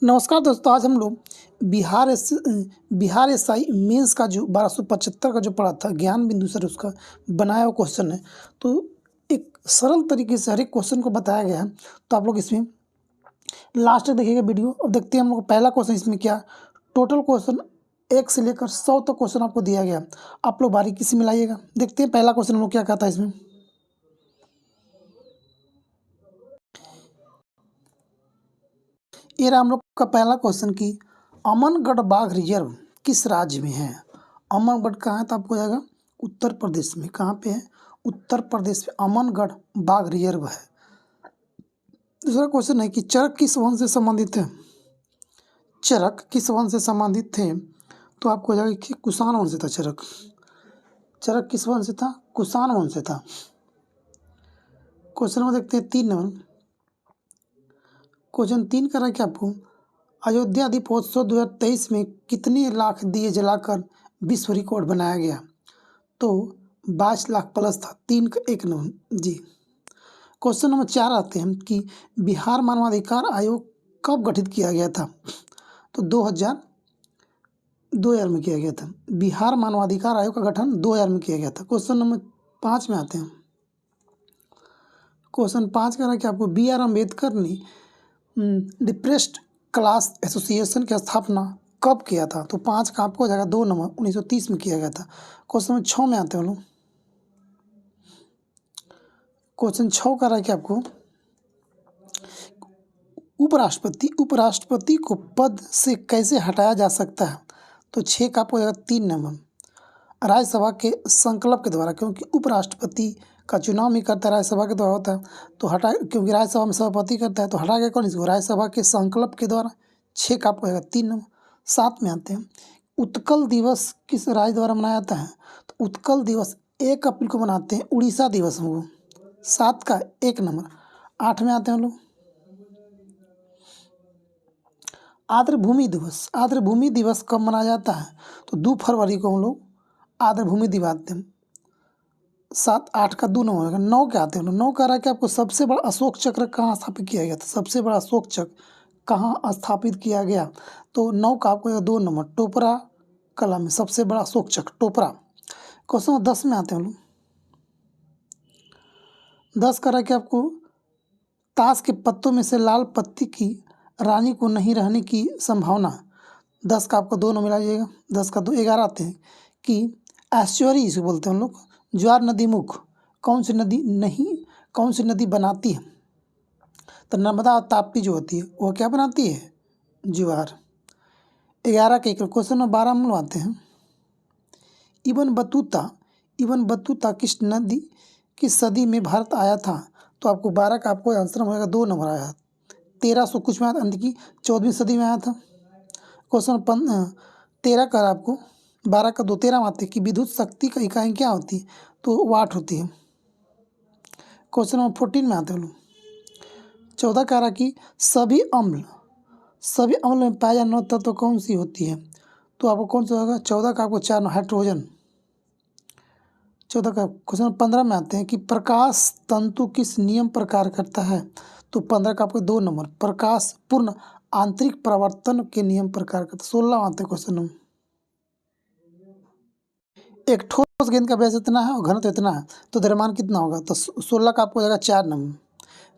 नमस्कार दोस्तों, आज हम लोग बिहार एसआई मेंस का जो 1275 का जो पड़ा था ज्ञान बिंदु सर उसका बनाया हुआ क्वेश्चन है। तो एक सरल तरीके से हर एक क्वेश्चन को बताया गया है। तो आप लोग इसमें लास्ट तक देखिएगा वीडियो। और देखते हैं हम लोग पहला क्वेश्चन इसमें क्या। टोटल क्वेश्चन 1 से लेकर 100 तक क्वेश्चन आपको दिया गया। आप लोग बारीकी से मिलाइएगा। देखते हैं पहला क्वेश्चन हम लोग क्या कहता है इसमें। ये रहा हम लोग का पहला क्वेश्चन कि अमनगढ़ बाघ रिजर्व किस राज्य में है। अमनगढ़ कहाँ है तो आपको जाएगा उत्तर प्रदेश में। कहाँ पे है? उत्तर प्रदेश में अमनगढ़ बाघ रिजर्व है। दूसरा क्वेश्चन है कि चरक किस वंश से संबंधित है। चरक किस वंश से संबंधित थे तो आपको जाएगा कि कुषाण वंश से था। चरक चरक किस वंश से था? कुषाण वंश से था। क्वेश्चन में देखते हैं 3 नंबर। क्वेश्चन 3 कर रहा है कि आपको अयोध्या दीपोत्सव 2023 में कितने लाख दिए जलाकर विश्व रिकॉर्ड बनाया गया। तो 22 लाख प्लस था। 3 का 1 नंबर जी। क्वेश्चन नंबर 4 आते हैं कि बिहार मानवाधिकार आयोग कब गठित किया गया था। तो 2000 में किया गया था। बिहार मानवाधिकार आयोग का गठन 2000 में किया गया था। क्वेश्चन नंबर 5 में आते हैं। क्वेश्चन 5 कह रहा है कि आपको BR अम्बेडकर ने डिप्रेस्ड क्लास एसोसिएशन की स्थापना कब किया था। तो 5 का आपको हो जाएगा 2 नंबर 1930 में किया गया था। क्वेश्चन नंबर 6 में आते हैं हम लोग। क्वेश्चन 6 कर रहा है कि आपको उपराष्ट्रपति को पद से कैसे हटाया जा सकता है। तो 6 का आपको हो जाएगा 3 नंबर राज्यसभा के संकल्प के द्वारा, क्योंकि उपराष्ट्रपति का चुनाव भी करता है राज्यसभा के द्वारा होता है। तो हटा, क्योंकि राज्यसभा में सभापति करता है तो हटा गया कौन इसको? राज्यसभा के संकल्प के द्वारा। 6 का आपको आएगा 3 नंबर। 7 में आते हैं। उत्कल दिवस किस राज्य द्वारा मनाया जाता है। तो उत्कल दिवस 1 अप्रैल को मनाते हैं, उड़ीसा दिवस हम लोग। 7 का 1 नंबर। 8 में आते हैं हम लोग। आर्द्रभूमि दिवस। आर्द्रभूमि दिवस कब मनाया जाता है। तो 2 फरवरी को हम लोग आर्द्रभूमि दिवस आते हैं। 7 8 का 2 नंबर होगा। 9 के आते हैं हम लोग। 9 कह रहा है कि आपको सबसे बड़ा अशोक चक्र कहाँ स्थापित किया गया था। सबसे बड़ा अशोक चक्र कहाँ स्थापित किया गया। तो 9 का आपको 2 नंबर टोपरा कला में सबसे बड़ा अशोक चक्र टोपरा। क्वेश्चन 10 में आते हैं हम लोग। 10 कह रहा है कि आपको ताश के पत्तों में से लाल पत्ती की रानी को नहीं रहने की संभावना। 10 का आपको 2 नंबर मिलाइएगा। 10 का 2 11 आते हैं कि एस्चुअरी इसे बोलते हैं हम लोग। ज्वार नदी मुख कौन सी नदी बनाती है। तो नर्मदा और ताप्ती जो होती है वो क्या बनाती है? ज्वार। 11 के क्वेश्चन नंबर 12 में आते हैं। इब्न बतूता किस सदी में भारत आया था। तो आपको 12 का आपको आंसर होगा 2 नंबर आया। 1300 कुछ में आया था कि 14वीं सदी में आया था। क्वेश्चन 13 का आपको 12 का 2 13 में आते हैं कि विद्युत शक्ति का इकाई क्या होती है। तो वाट होती है। क्वेश्चन नंबर 14 में आते हैं लोग। 14 कह रहा कि सभी अम्ल में पाया जाने वाला तत्व कौन सी होती है। तो आपको कौन सा होगा? 14 का आपको 4 हाइड्रोजन। 14 का क्वेश्चन 15 में आते हैं कि प्रकाश तंतु किस नियम पर कार्य करता है। तो 15 का आपको 2 नंबर प्रकाश पूर्ण आंतरिक परावर्तन के नियम पर कार्य करता है। 16 आते हैं क्वेश्चन नंबर। एक ठोस गेंद का व्यास इतना है और घनत्व इतना है तो द्रव्यमान कितना होगा। तो 16 का आपको हो जाएगा 4 नंबर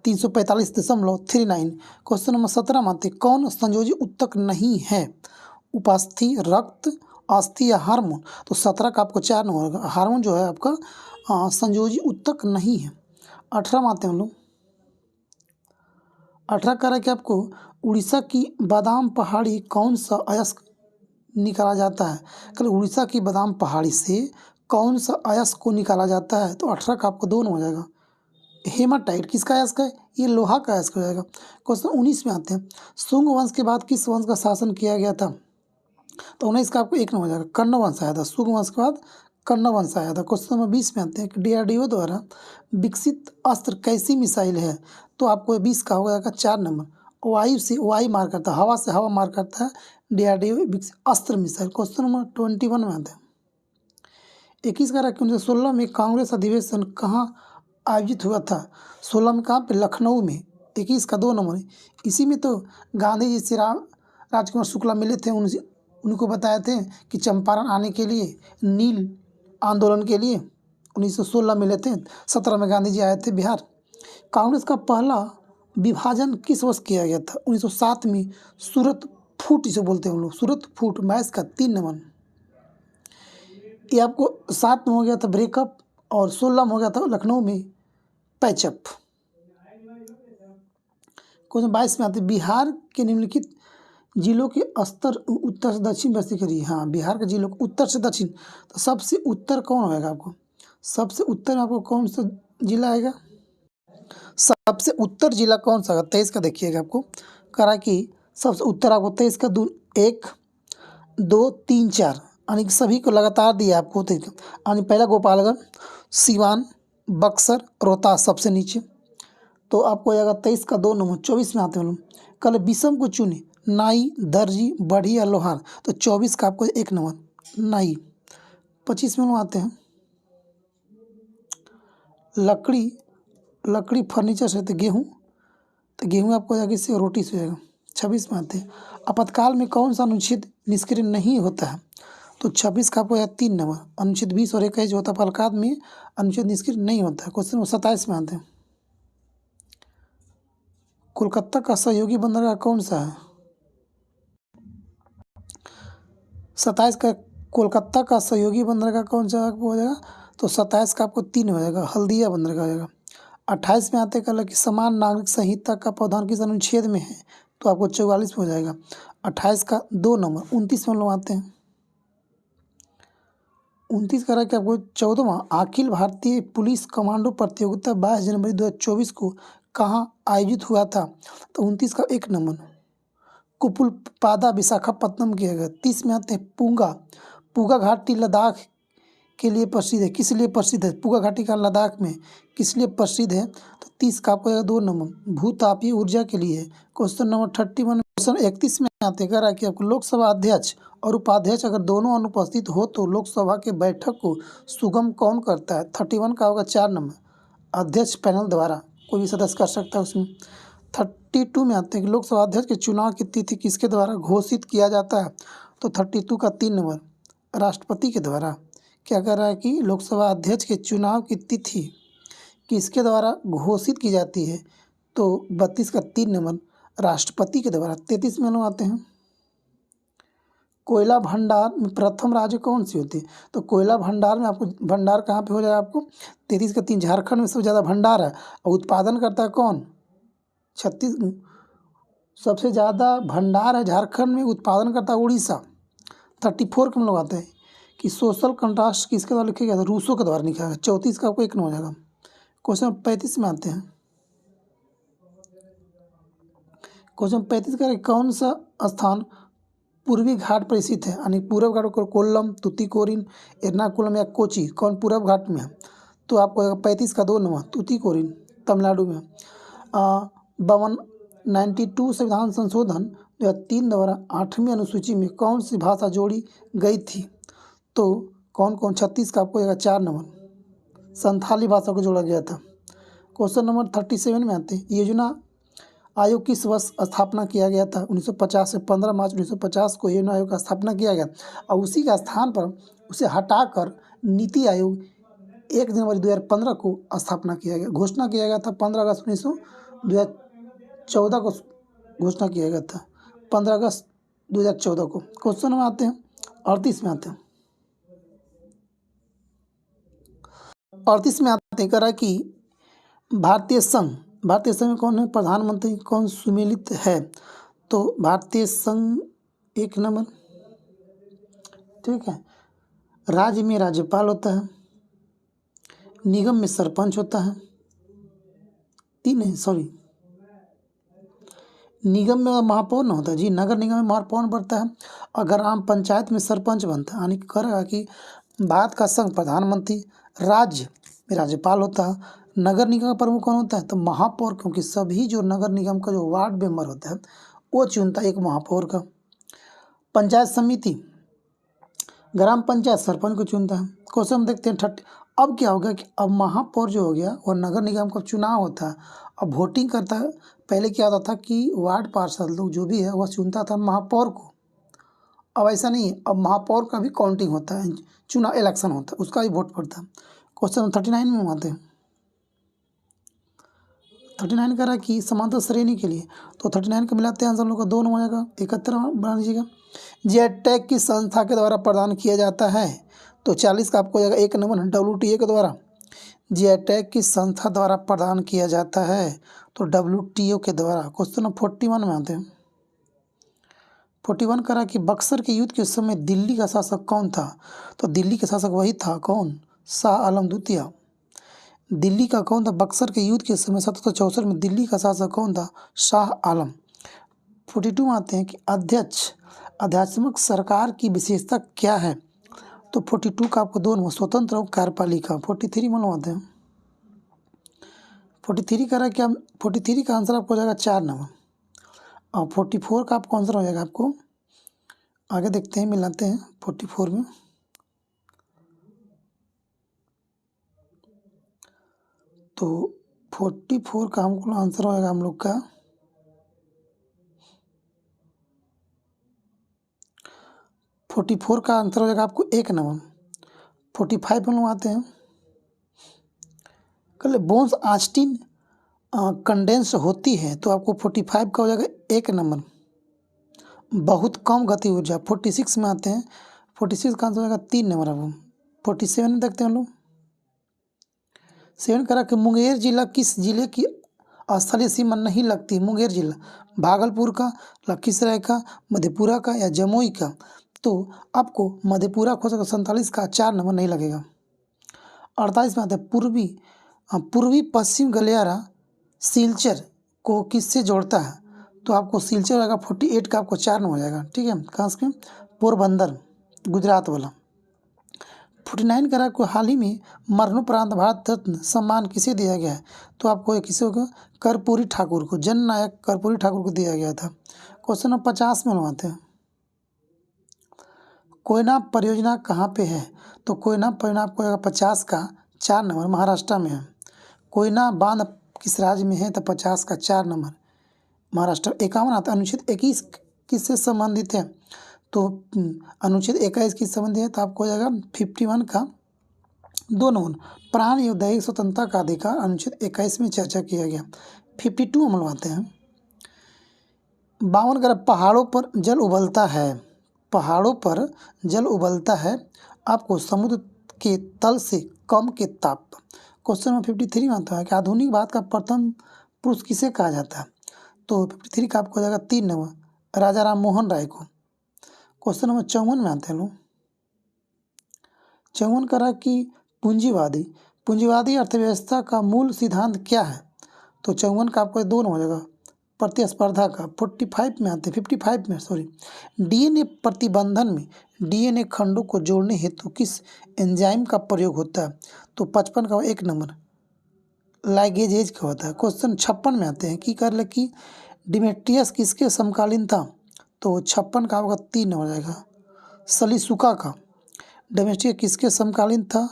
345.39। क्वेश्चन नंबर 17 में आते कौन संयोजी उत्तक नहीं है। उपास्थि, रक्त, अस्थि या हार्मोन। तो 17 का आपको 4 नंबर होगा। हार्मोन जो है आपका संयोजी उत्तक नहीं है। 18 में आते हैं हम लोग। 18 कह रहा है कि आपको उड़ीसा की बादाम पहाड़ी कौन सा अयस्क निकाला जाता है। कल उड़ीसा की बादाम पहाड़ी से कौन सा अयस्क को निकाला जाता है। तो 18 का आपको 2 हो जाएगा। हेमाटाइट किसका अयस्क है? ये लोहा का अयस्क हो जाएगा। क्वेश्चन 19 में आते हैं। शुंग वंश के बाद किस वंश का शासन किया गया था। तो 19 का आपको 1 हो जाएगा। कर्ण वंश आया था। शुंग वंश के बाद कर्ण वंश आया था। क्वेश्चन नंबर 20 में आते हैं कि DRDO द्वारा विकसित अस्त्र कैसी मिसाइल है। तो आपको 20 का हो जाएगा 4 नंबर। वायु से वायु मार करता है, हवा से हवा मार करता है DRDO विकसित अस्त्र मिसाइल। क्वेश्चन नंबर 21 में आते हैं। 21 का 1916 में कांग्रेस अधिवेशन कहाँ आयोजित हुआ था। 16 में कहाँ पे? लखनऊ में। 21 का 2 नंबर है। इसी में तो गांधी जी राजकुमार शुक्ला मिले थे, उनको बताए थे कि चंपारण आने के लिए, नील आंदोलन के लिए 1916 मिले थे। 17 में गांधी जी आए थे बिहार। कांग्रेस का पहला विभाजन किस वर्ष किया गया था? 1907 में। सूरत फूट इसे बोलते हैं हम लोग, सूरत फूट। मैच का 3 नंबर। ये आपको 7 में हो गया था ब्रेकअप और 16 में हो गया था लखनऊ में पैचअप। क्वेश्चन 22 में आते हैं, बिहार के निम्नलिखित जिलों के स्तर उत्तर से दक्षिण व्यवस्थित करिए। हाँ, बिहार के जिलों को उत्तर से दक्षिण, तो सबसे उत्तर कौन होएगा आपको? सबसे उत्तर में आपको कौन सा जिला आएगा? सबसे उत्तर जिला कौन सा होगा? 23 का देखिएगा आपको करा कि सबसे उत्तर आपको 23 का 1 2 3 4 यानी कि सभी को लगातार दिया आपको। यानी पहला गोपालगंज, सीवान, बक्सर, रोहतास सबसे नीचे। तो आपको आएगा 23 का 2 नंबर। 24 में आते हैं हम लोग, कल विषम को चुने, नाई, दर्जी, बढ़ी या लोहार। तो 24 का आपको 1 नंबर नाई। 25 में हम लोग आते हैं, लकड़ी फर्नीचर से, तो गेहूँ आपको जाएगा इससे, रोटी से हो जाएगा। 26 में आते हैं, आपातकाल में कौन सा अनुच्छेद निष्क्रिय नहीं होता है? तो 26 का आपको 3 नंबर, अनुच्छेद 20 और 21 जो होता है आपातकाल में अनुच्छेद निष्क्रिय नहीं होता है। क्वेश्चन 27 में आते हैं, कोलकाता का सहयोगी बंदरगाह कौन सा है? 27 का कोलकाता का सहयोगी बंदरगाह कौन सा हो जाएगा? तो 27 का आपको 3 हो जाएगा, हल्दिया बंदरगाह हो जाएगा। 28 में आते कल कि समान नागरिक संहिता का प्रावधान किस अनुच्छेद में है? तो आपको 44 में हो जाएगा। 28 का 2 नंबर। 29 में लोग आते हैं, 29 करा कि आपको 14वां अखिल भारतीय पुलिस कमांडो प्रतियोगिता 22 जनवरी 2024 को कहाँ आयोजित हुआ था? तो 29 का 1 नंबर, कुपुलपादा विशाखापट्टनम किया गया। 30 में आते हैं, पूगा घाटी लद्दाख के लिए प्रसिद्ध है। किस लिए प्रसिद्ध है? पूगा घाटी का लद्दाख में किस लिए प्रसिद्ध है? तो 30 का आपको 2 नंबर, भूतापीय ऊर्जा के लिए है। Question number 31। क्वेश्चन 31 में आते कह रहा है कि आपको लोकसभा अध्यक्ष और उपाध्यक्ष अगर दोनों अनुपस्थित हो तो लोकसभा के बैठक को सुगम कौन करता है? 31 का होगा 4 नंबर, अध्यक्ष पैनल द्वारा कोई भी सदस्य कर सकता है उसमें। 32 में आते हैं कि लोकसभा अध्यक्ष के चुनाव की तिथि किसके द्वारा घोषित किया जाता है? तो 32 का 3 नंबर, राष्ट्रपति के द्वारा। क्या कर रहा है कि लोकसभा अध्यक्ष के चुनाव की तिथि किसके द्वारा घोषित की जाती है? तो 32 का 3 नंबर, राष्ट्रपति के द्वारा। 33 में लोग आते हैं, कोयला भंडार में प्रथम राज्य कौन सी होती है? तो कोयला भंडार में आपको भंडार कहाँ पे हो जाएगा आपको? 33 का 3, झारखंड में सबसे ज़्यादा भंडार है। और उत्पादन करता है कौन? 36। सबसे ज़्यादा भंडार है झारखंड में, उत्पादन करता है उड़ीसा। 34 के हम लोग आते हैं कि सोशल कंट्रास्ट किसके द्वारा लिखा गया था? रूसो के द्वारा लिखा गया। 34 का आपको 1 नंबर हो जाएगा। क्वेश्चन 35 में आते हैं, क्वेश्चन 35 का कौन सा स्थान पूर्वी घाट पर स्थित है? यानी पूर्व घाट को कोल्लम, तूतीकोरिन, एर्नाकुलम या कोची, कौन पूर्व घाट में है? तो आपको 35 का 2 नंबर, तूतीकोरिन, तमिलनाडु में। 92 संविधान संशोधन 2003 द्वारा 8वीं अनुसूची में कौन सी भाषा जोड़ी गई थी? तो कौन कौन? 36 का आपको 4 नंबर, संथाली भाषा को जोड़ा गया था। क्वेश्चन नंबर 37 में आते हैं, योजना आयोग किस वर्ष स्थापना किया गया था? 1950 से 15 मार्च 1950 को योजना आयोग का स्थापना किया गया और उसी का स्थान पर उसे हटाकर नीति आयोग 1 जनवरी 2015 को स्थापना किया गया, घोषणा किया गया था। 15 अगस्त 2014 को घोषणा किया गया था, 15 अगस्त 2014 को। क्वेश्चन में आते हैं 38 में आते हैं, 38 में आते हैं कह रहा है कि भारतीय संघ में कौन है? प्रधानमंत्री कौन सुमेलित है? तो भारतीय संघ 1 नंबर, ठीक है। राज्य में राज्यपाल होता है, निगम में सरपंच होता है, निगम में महापौर ना होता है जी, नगर निगम में महापौर बनता है और ग्राम पंचायत में सरपंच बनता है। यानी करेगा कि भारत का संघ प्रधानमंत्री, राज्य में राज्यपाल होता है, नगर निगम का प्रमुख कौन होता है? तो महापौर, क्योंकि सभी जो नगर निगम का जो वार्ड मेंबर होता है वो चुनता है एक महापौर का। पंचायत समिति, ग्राम पंचायत सरपंच को चुनता है। क्वेश्चन देखते हैं 30। अब क्या हो गया कि अब महापौर जो हो गया और नगर निगम का चुनाव होता है, अब वोटिंग करता है पहले क्या होता था कि वार्ड पार्षद लोग जो भी है वह चुनता था महापौर को। अब ऐसा नहीं है, अब महापौर का भी काउंटिंग होता है, चुनाव इलेक्शन होता है, उसका भी वोट पड़ता है। क्वेश्चन 39 में आते हैं। 39 कह रहा है कि समांतर श्रेणी के लिए, तो 39 का मिलाते हैं आंसर हम लोग का 2 हो जाएगा। 71 बना लीजिएगा। जेटैक की संस्था के द्वारा प्रदान किया जाता है, तो 40 का आपको हो जाएगा 1 नंबर WTA के द्वारा। जेटैक की संस्था द्वारा प्रदान किया जाता है, तो WTO के द्वारा। क्वेश्चन 41 में आते हैं। 41 करा कि बक्सर के युद्ध के समय दिल्ली का शासक कौन था, तो दिल्ली का शासक वही था कौन, शाह आलम द्वितीय। दिल्ली का कौन था बक्सर के युद्ध के समय 1764 में दिल्ली का शासक कौन था, शाह आलम। 42 में आते हैं कि आध्यात्मिक सरकार की विशेषता क्या है, तो 42 का आपको 2 नंबर स्वतंत्र और कार्यपालिका। 43 मनवाते हैं। 43 करा क्या, 43 का आंसर आपको हो जाएगा 4 नंबर। और 44 का आपको आंसर हो जाएगा, आपको आगे देखते हैं, मिलाते हैं 44 में। तो 44 का हमको आंसर होएगा हम लोग का 44 का आंसर हो जाएगा आपको 1 नंबर। 45 हम लोग आते हैं। कल बोन्स आस्टिन कंडेंस होती है, तो आपको 45 का हो जाएगा 1 नंबर। बहुत कम गति ऊर्जा 46 में आते हैं। 46 का आंसर हो जाएगा 3 नंबर। अब 47 में देखते हैं हम लोग। 7 करा कि मुंगेर जिला किस जिले की स्थलीय सीमा नहीं लगती। मुंगेर जिला भागलपुर का, लखीसराय का, मधेपुरा का या जमुई का, तो आपको मधेपुरा को 47 का 4 नंबर नहीं लगेगा। 48 में आते हैं पूर्वी पश्चिम गलियारा सिलचर को किससे जोड़ता है, तो आपको सिलचर होगा 48 का आपको 4 नंबर हो जाएगा। ठीक है, कहाँ से, पोरबंदर गुजरात वाला। 49 करा को हाल ही में मरणोपरांत भारत रत्न सम्मान किसे दिया गया है, तो आपको किसे होगा, कर्पूरी ठाकुर को, जननायक कर्पूरी ठाकुर को दिया गया था। क्वेश्चन नंबर 50 में बनवाते हैं। कोयना परियोजना कहाँ पे है, तो कोयना परियोजना आपको होगा 50 का 4 नंबर, महाराष्ट्र में है। कोयना बांध किस राज्य में है, तो 50 का 4 नंबर, महाराष्ट्र। 51 आता है अनुच्छेद 21 किससे संबंधित है, तो अनुच्छेद 21 किस संबंधित है, तो आपको हो जाएगा 51 का 2 नंबर, प्राण एवं दैहिक स्वतंत्रता का अधिकार, अनुच्छेद 21 में चर्चा किया गया। 52 हम लोग आते हैं। 52 का पहाड़ों पर जल उबलता है, पहाड़ों पर जल उबलता है, आपको समुद्र के तल से कम के ताप। क्वेश्चन नंबर 53 में आता है कि आधुनिक भारत का प्रथम पुरुष किसे कहा जाता है, तो 53 का आपको हो जाएगा 3 नंबर, राजा राम मोहन राय को। क्वेश्चन नंबर 54 में आते हैं लोग। 54 करा कि पूंजीवादी अर्थव्यवस्था का मूल सिद्धांत क्या है, तो 54 का आपको 2 नंबर हो जाएगा, प्रतिस्पर्धा का। 45 में आते हैं, 55 में सॉरी, डीएनए प्रतिबंधन में डीएनए खंडों को जोड़ने हेतु किस एंजाइम का प्रयोग होता है, तो 55 का 1 नंबर, लाइगेजेज का होता है। क्वेश्चन 56 में आते हैं कि कर ले कि डिमेट्रियस किसके समकालीन था, तो 56 का होगा 3 हो जाएगा, सलीसुका का। डिमेट्रियस किसके समकालीन था,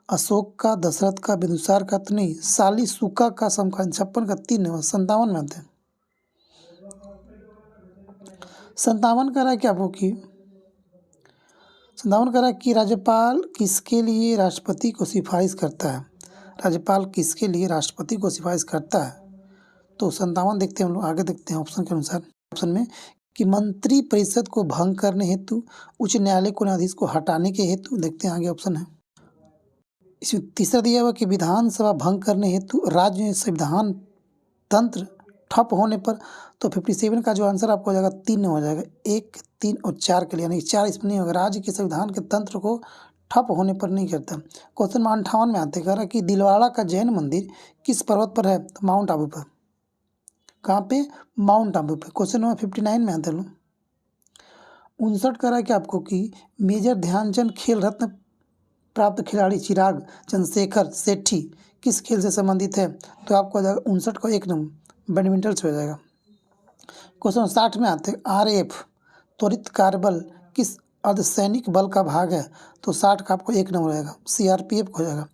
अशोक का, दशरथ का, बिंदुसार का, तो नहीं, सालीसुका का समकालीन। 56 का 3 नंबर। 57 में आते हैं। 57 कह रहा है कि आपको कि 57 कह रहा है कि राज्यपाल किसके लिए राष्ट्रपति को सिफारिश करता है, राज्यपाल किसके लिए राष्ट्रपति को सिफारिश करता है, तो 57 देखते हैं हम लोग, आगे देखते हैं ऑप्शन के अनुसार। ऑप्शन में कि मंत्री परिषद को भंग करने हेतु, उच्च न्यायालय को न्यायाधीश को हटाने के हेतु, देखते हैं आगे ऑप्शन है। इसमें तीसरा दिया हुआ कि विधानसभा भंग करने हेतु, राज्य में संविधान तंत्र ठप होने पर, तो 57 का जो आंसर आपको हो जाएगा 3 हो जाएगा, 1, 3 और 4 के लिए, यानी 4 इसमें नहीं होगा, राज्य के संविधान के तंत्र को ठप होने पर नहीं करता। क्वेश्चन 58 में आते कह रहा कि दिलवाड़ा का जैन मंदिर किस पर्वत पर है, तो माउंट आबू पर। कहाँ पे, माउंट आबू पे। क्वेश्चन नंबर 59 में आते लोग। 59 कह रहा है कि आपको कि मेजर ध्यानचंद खेल रत्न प्राप्त खिलाड़ी चिराग चंद्रशेखर सेठी किस खेल से संबंधित है, तो आपको हो जाएगा 59 का 1 नंबर, बैडमिंटन से हो जाएगा। क्वेश्चन 60 में आते हैं, RAF त्वरित कार्यबल किस अर्धसैनिक बल का भाग है, तो 60 का आपको 1 नंबर रहेगा, CRPF हो जाएगा।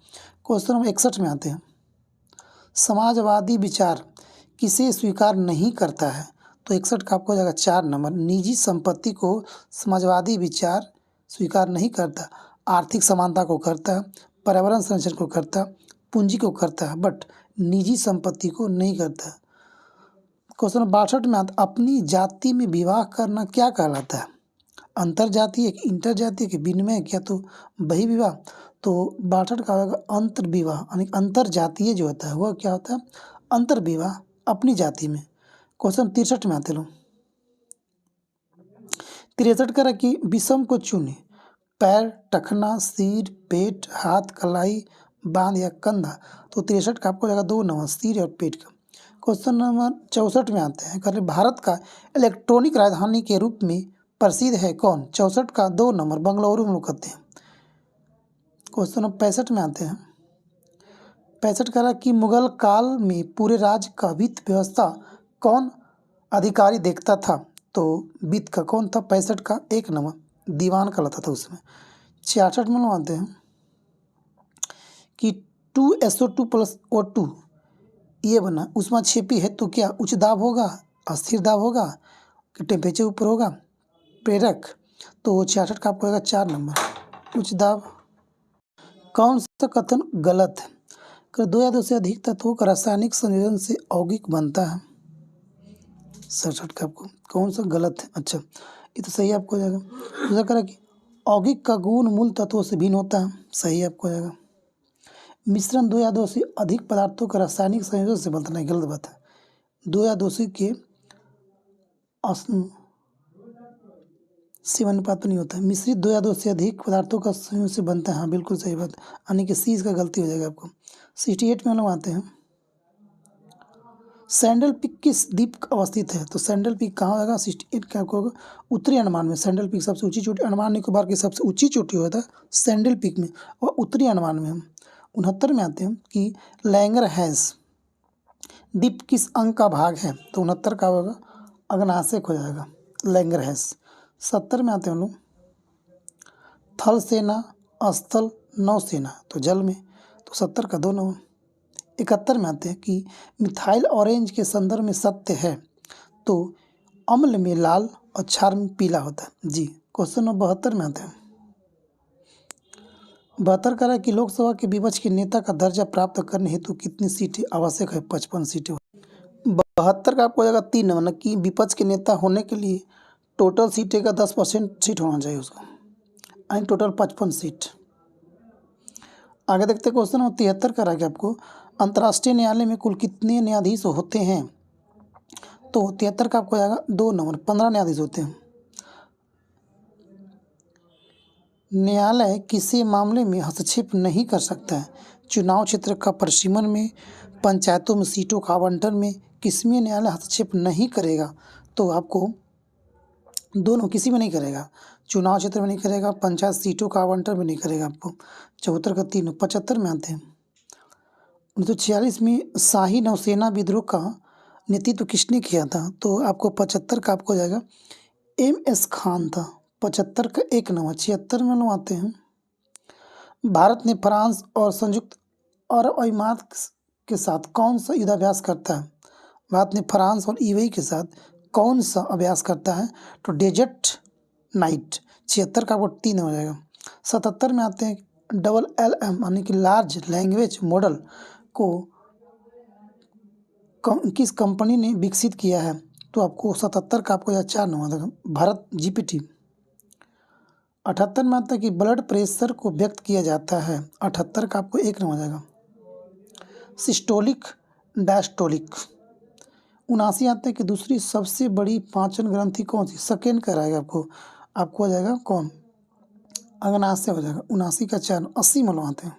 क्वेश्चन नंबर 61 में आते हैं, समाजवादी विचार किसे स्वीकार नहीं करता है? तो 61 का आपको हो जाएगा 4 नंबर। निजी संपत्ति को समाजवादी विचार स्वीकार नहीं करता, आर्थिक समानता को करता है, पर्यावरण संरक्षण को करता है, पूंजी को करता है, बट निजी संपत्ति को नहीं करता। क्वेश्चन 62 में आता, अपनी जाति में विवाह करना क्या कहलाता है? अंतर जातीय, इंटर जातीय, कि विनिमय, क्या तो बहिर्विवाह? तो 62 का होगा अंतर विवाह, यानी अंतर जातीय जो होता है वह क्या होता है? अंतर विवाह अपनी जाति में। क्वेश्चन 63 में आते लोग। 63 का कि विषम को चुने, पैर, टखना, सिर, पेट, हाथ, कलाई, बांध या कंधा। तो 63 का आपको हो जाएगा 2 नंबर, सिर और पेट का। क्वेश्चन नंबर 64 में आते हैं, कर भारत का इलेक्ट्रॉनिक राजधानी के रूप में प्रसिद्ध है कौन? 64 का 2 नंबर, बंगलुरु में लोग कहते हैं। क्वेश्चन नंबर 65 में आते हैं। 65 कह रहा कि मुगल काल में पूरे राज्य का वित्त व्यवस्था कौन अधिकारी देखता था? तो वित्त का कौन था? 65 का 1 नंबर, दीवान कहलाता था उसमें। 66 में लोग आते हैं कि 2SO2 + O2 ये बना, उसमें छिपी है तो क्या उच्च दाब होगा, अस्थिर दाब होगा, कि टेम्परेचर ऊपर होगा, प्रेरक? तो 66 का आपको होगा 4 नंबर, उच्च दाब। कौन सा कथन गलत है? कर 2 या 2 से अधिक तत्वों का रासायनिक संयोजन से यौगिक बनता है। 67 का आपको कौन सा गलत है? अच्छा, ये तो सही आपको हो जाएगा। दूसरा कह रहा कि यौगिक का गुण मूल तत्वों से भिन्न होता है, सही आपको हो जाएगा। मिश्रण 2 या 2 से अधिक पदार्थों का रासायनिक संयोजन से बनता नहीं, गलत बात है। 2 या 2 के समानुपात नहीं होता है। मिश्रित 2 या 2 से अधिक पदार्थों का संयोजन से बनता है, हाँ बिल्कुल सही बात, यानी कि सी इसका गलती हो जाएगा आपको। 68 में हम लोग आते हैं, सैंडल पीक किस द्वीप अवस्थित है? तो सैंडल पीक कहाँ होगा? 68 का आपको होगा उत्तरी अंडमान में। सैंडल पीक सबसे ऊंची चोटी, अंडमान निकोबार की सबसे ऊंची चोटी होता है सैंडल पीक में, और उत्तरी अंडमान में। हम 69 में आते हैं कि लैंगरहैंस द्वीप किस अंग का भाग है? तो 69 का होगा अग्नाशय हो जाएगा लैंगरहैंस। 70 में आते हैं हम लोग, थल सेना, स्थल, नौसेना, तो जल में, तो 70 का 2 नंबर। 71 में आते हैं कि मिथाइल ऑरेंज के संदर्भ में सत्य है, तो अम्ल में लाल और क्षार में पीला होता है जी। क्वेश्चन नंबर 72 में आते हैं। 72 कह रहा है कि लोकसभा के विपक्ष के नेता का दर्जा प्राप्त करने हेतु कितनी सीटें आवश्यक है? 55 सीटें। 72 का आपको हो जाएगा 3 नंबर, कि विपक्ष के नेता होने के लिए टोटल सीटें का 10% सीट होना चाहिए उसका, यानी टोटल 55 सीट। आगे देखते हैं क्वेश्चन नंबर 73 कह रहा है कि आपको अंतर्राष्ट्रीय न्यायालय में कुल कितने न्यायाधीश होते हैं? तो 73 का आपको हो जाएगा 2 नंबर, 15 न्यायाधीश होते हैं। न्यायालय किसी मामले में हस्तक्षेप नहीं कर सकता है? चुनाव क्षेत्र का परिसीमन में, पंचायतों में सीटों का आवंटन में, किसमें न्यायालय हस्तक्षेप नहीं करेगा? तो आपको दोनों, किसी में नहीं करेगा, चुनाव क्षेत्र में नहीं करेगा, पंचायत सीटों का आवंटन में नहीं करेगा आपको। 74 का 3। 75 में आते हैं, 1946 में शाही नौसेना विद्रोह का नेतृत्व किसने किया था? तो आपको 75 का आपको हो जाएगा MS खान था। 75 का 1 नंबर। 76 में लोग आते हैं, भारत ने फ्रांस और संयुक्त अरब अमीरात के साथ कौन सा युद्धाभ्यास करता है? भारत ने फ्रांस और UAE के साथ कौन सा अभ्यास करता है? तो डेजर्ट नाइट। 76 का आपको 3 हो जाएगा। 77 में आते हैं, LLM यानी कि लार्ज लैंग्वेज मॉडल को किस कंपनी ने विकसित किया है? तो आपको 77 का आपको 4 नंबर देगा, भारत GPT। 78 में आता है कि ब्लड प्रेशर को व्यक्त किया जाता है। 78 का आपको 1 नंबर जाएगा, सिस्टोलिक, डायस्टोलिक। 79 आते हैं कि दूसरी सबसे बड़ी पाचन ग्रंथि कौन सी? सेकेंड कराएगा आपको हो जाएगा कौन? अग्नाशय हो जाएगा। 79 का 4। 80 में आते हैं,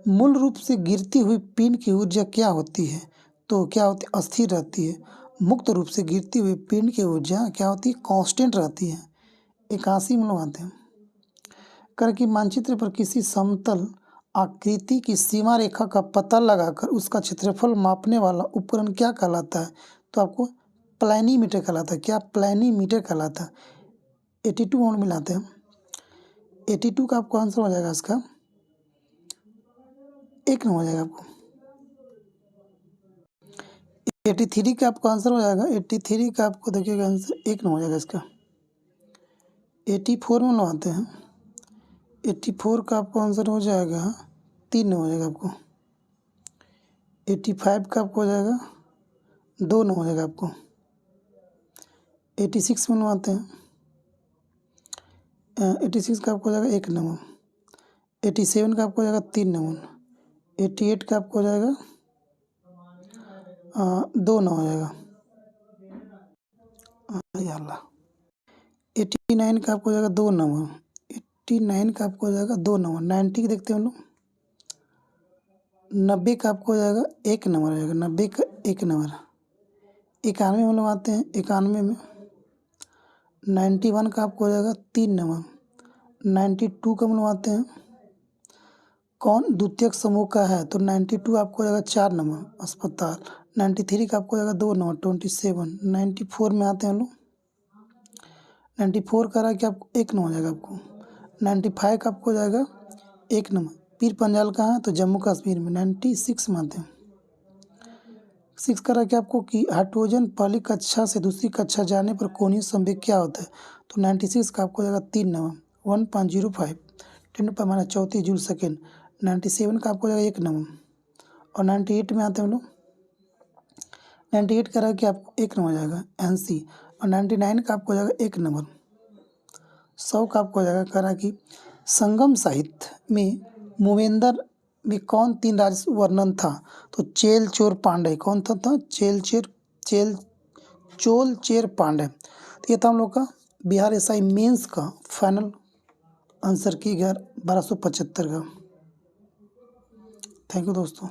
मूल रूप से गिरती हुई पिंड की ऊर्जा क्या होती है? तो क्या होती है? अस्थिर रहती है। मुक्त रूप से गिरती हुई पिंड की ऊर्जा क्या होती है? कांस्टेंट रहती है। 81 में आते हैं, कर कि मानचित्र पर किसी समतल आकृति की सीमा रेखा का पता लगाकर उसका क्षेत्रफल मापने वाला उपकरण क्या कहलाता है? तो आपको प्लैनीमीटर कहलाता है। क्या? प्लैनीमीटर कहलाता है। 82 में मिलाते हैं, 82 का आपको आंसर हो जाएगा इसका 1 नंबर हो जाएगा आपको। 83 का आपका आंसर हो जाएगा। 83 का आपको देखिएगा आंसर 1 नंबर हो जाएगा इसका। 84 में लगाते हैं। 84 का आपको आंसर हो जाएगा 3 नंबर हो जाएगा आपको। 85 का आपको हो जाएगा 2 नंबर हो जाएगा आपको। 86 में लगाते हैं। 86 का आपको हो जाएगा 1 नंबर। 87 का आपको हो जाएगा 3 नंबर। 88 का आपको हो जाएगा 2 नंबर हो जाएगा। या अल्लाह। 89 का आपको हो जाएगा 2 नंबर। 89 का आपको हो जाएगा 2 नंबर। 90 देखते हैं हम लोग। 90 का आपको हो जाएगा 1 नंबर हो जाएगा। 90 का 1 नंबर। 91 में हम लोग आते हैं। 91 में 91 का आपको हो जाएगा 3 नंबर। 92 का हम लोग आते हैं। कौन द्वितीयक समूह का है, तो 92 आपको हो जाएगा 4 नंबर अस्पताल। 93 का आपको हो जाएगा 2 नंबर 27। 94 में आते हैं हम लोग। 94 का रहा कि आपको 1 नंबर हो जाएगा आपको। 95 का आपको हो जाएगा 1 नंबर। पीर पंजाल कहाँ है, तो जम्मू कश्मीर में। 96 में आते हैं। 6 का रहा कि आपको कि हाइड्रोजन पहली कक्षा से दूसरी कक्षा जाने पर कोणीय संवेग क्या होता है, तो 96 का आपको हो जाएगा 3 नंबर 1.05 10⁻⁴ जूल सेकेंड। 97 का आपको हो जाएगा 1 नंबर। और 98 में आते हैं हम लोग। 98 का रहा कि आपको 1 नंबर हो जाएगा NC। और 99 का आपको हो जाएगा 1 नंबर। 100 का आपको हो जाएगा कह रहा कि संगम साहित्य में मूवेंदर में कौन 3 राजस्व वर्णन था, तो चेल चोर पांडे। कौन था चोल चेर पांडे। तो ये था हम लोग का बिहार SI मेंस का फाइनल आंसर की 1275 का। थैंक यू दोस्तों।